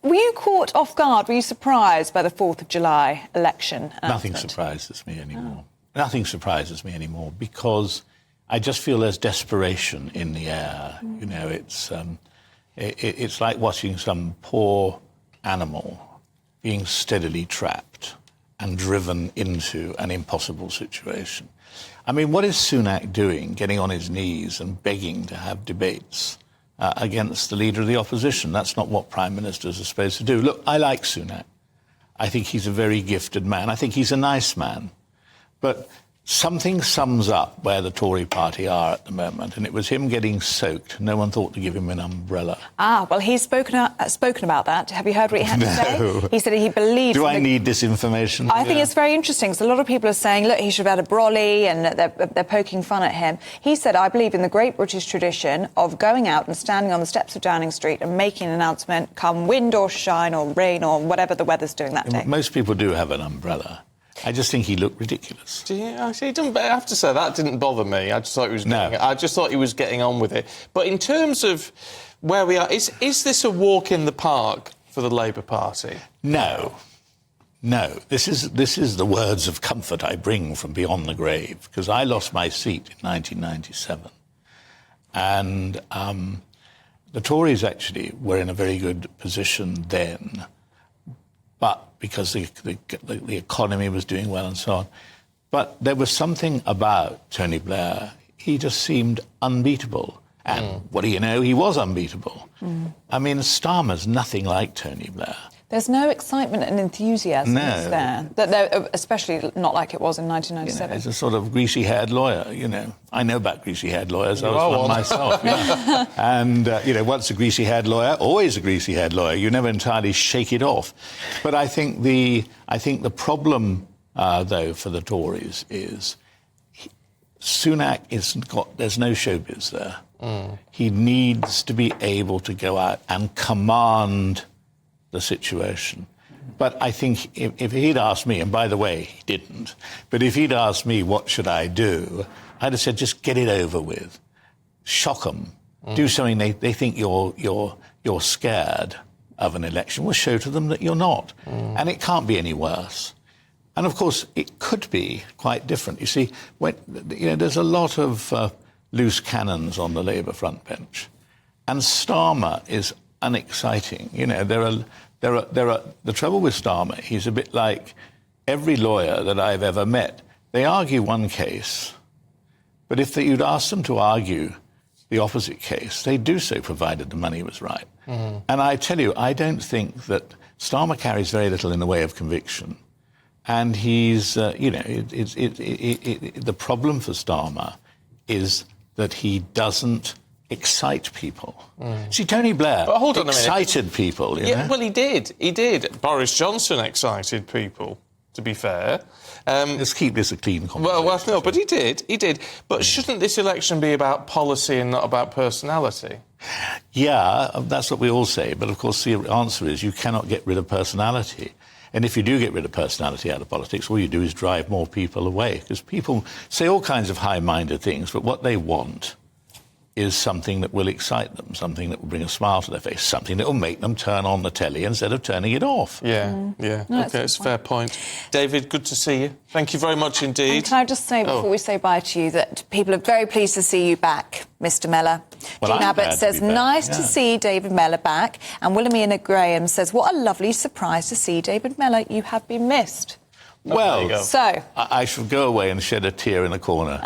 Were you caught off guard? Were you surprised by the 4th of July election announcement? Nothing surprises me anymore. Nothing surprises me anymore because I just feel there's desperation in the air. You know, it's like watching some poor animal being steadily trapped and driven into an impossible situation. I mean, what is Sunak doing, getting on his knees and begging to have debates against the leader of the opposition? That's not what prime ministers are supposed to do. Look, I like Sunak. I think he's a very gifted man. I think he's a nice man. But something sums up where the Tory party are at the moment, and it was him getting soaked. No one thought to give him an umbrella. Well, he's spoken about that. Have you heard what he had to say? He said he believes... Do I need this information? I think it's very interesting, because a lot of people are saying, look, he should have had a brolly, and they're poking fun at him. He said, I believe in the great British tradition of going out and standing on the steps of Downing Street and making an announcement, come wind or shine or rain or whatever the weather's doing that day. Most people do have an umbrella. I just think he looked ridiculous. Actually, I have to say, that didn't bother me. I just thought he was getting on with it. But in terms of where we are, is this a walk in the park for the Labour Party? No. This is the words of comfort I bring from beyond the grave, because I lost my seat in 1997. And the Tories actually were in a very good position then, but because the economy was doing well and so on. But there was something about Tony Blair. He just seemed unbeatable. And what do you know? He was unbeatable. I mean, Starmer's nothing like Tony Blair. There's no excitement and enthusiasm, is there? Especially not like it was in 1997. You know, it's a sort of greasy-haired lawyer, you know. I know about greasy-haired lawyers. I was one myself. Yeah. And, you know, once a greasy-haired lawyer, always a greasy-haired lawyer. You never entirely shake it off. But I think the problem, though, for the Tories is Sunak there's no showbiz there. He needs to be able to go out and command the situation. But I think if he'd asked me, and by the way, he didn't, but if he'd asked me what should I do, I'd have said just get it over with. Shock them. Do something they think you're scared of an election. Well, show to them that you're not. And it can't be any worse. And, of course, it could be quite different. You see, there's a lot of loose cannons on the Labour front bench. And Starmer is unexciting. You know, the trouble with Starmer, he's a bit like every lawyer that I've ever met. They argue one case, but if you'd ask them to argue the opposite case, they do so provided the money was right. And I tell you, I don't think that Starmer carries very little in the way of conviction. And he's, the problem for Starmer is that he doesn't excite people. See, Tony Blair excited people. You know? Well, he did. Boris Johnson excited people, to be fair. Let's keep this a clean conversation. Well, no, but he did. But shouldn't this election be about policy and not about personality? Yeah, that's what we all say. But, of course, the answer is you cannot get rid of personality. And if you do get rid of personality out of politics, all you do is drive more people away. Because people say all kinds of high-minded things, but what they want is something that will excite them, something that will bring a smile to their face, something that will make them turn on the telly instead of turning it off. Yeah. No, OK, it's a fair point. David, good to see you. Thank you very much indeed. And can I just say, before we say bye to you, that people are very pleased to see you back, Mr Mellor. Well, Jean Abbott says, nice to see David Mellor back. And Wilhelmina Graham says, what a lovely surprise to see David Mellor. You have been missed. Well, so I shall go away and shed a tear in a corner.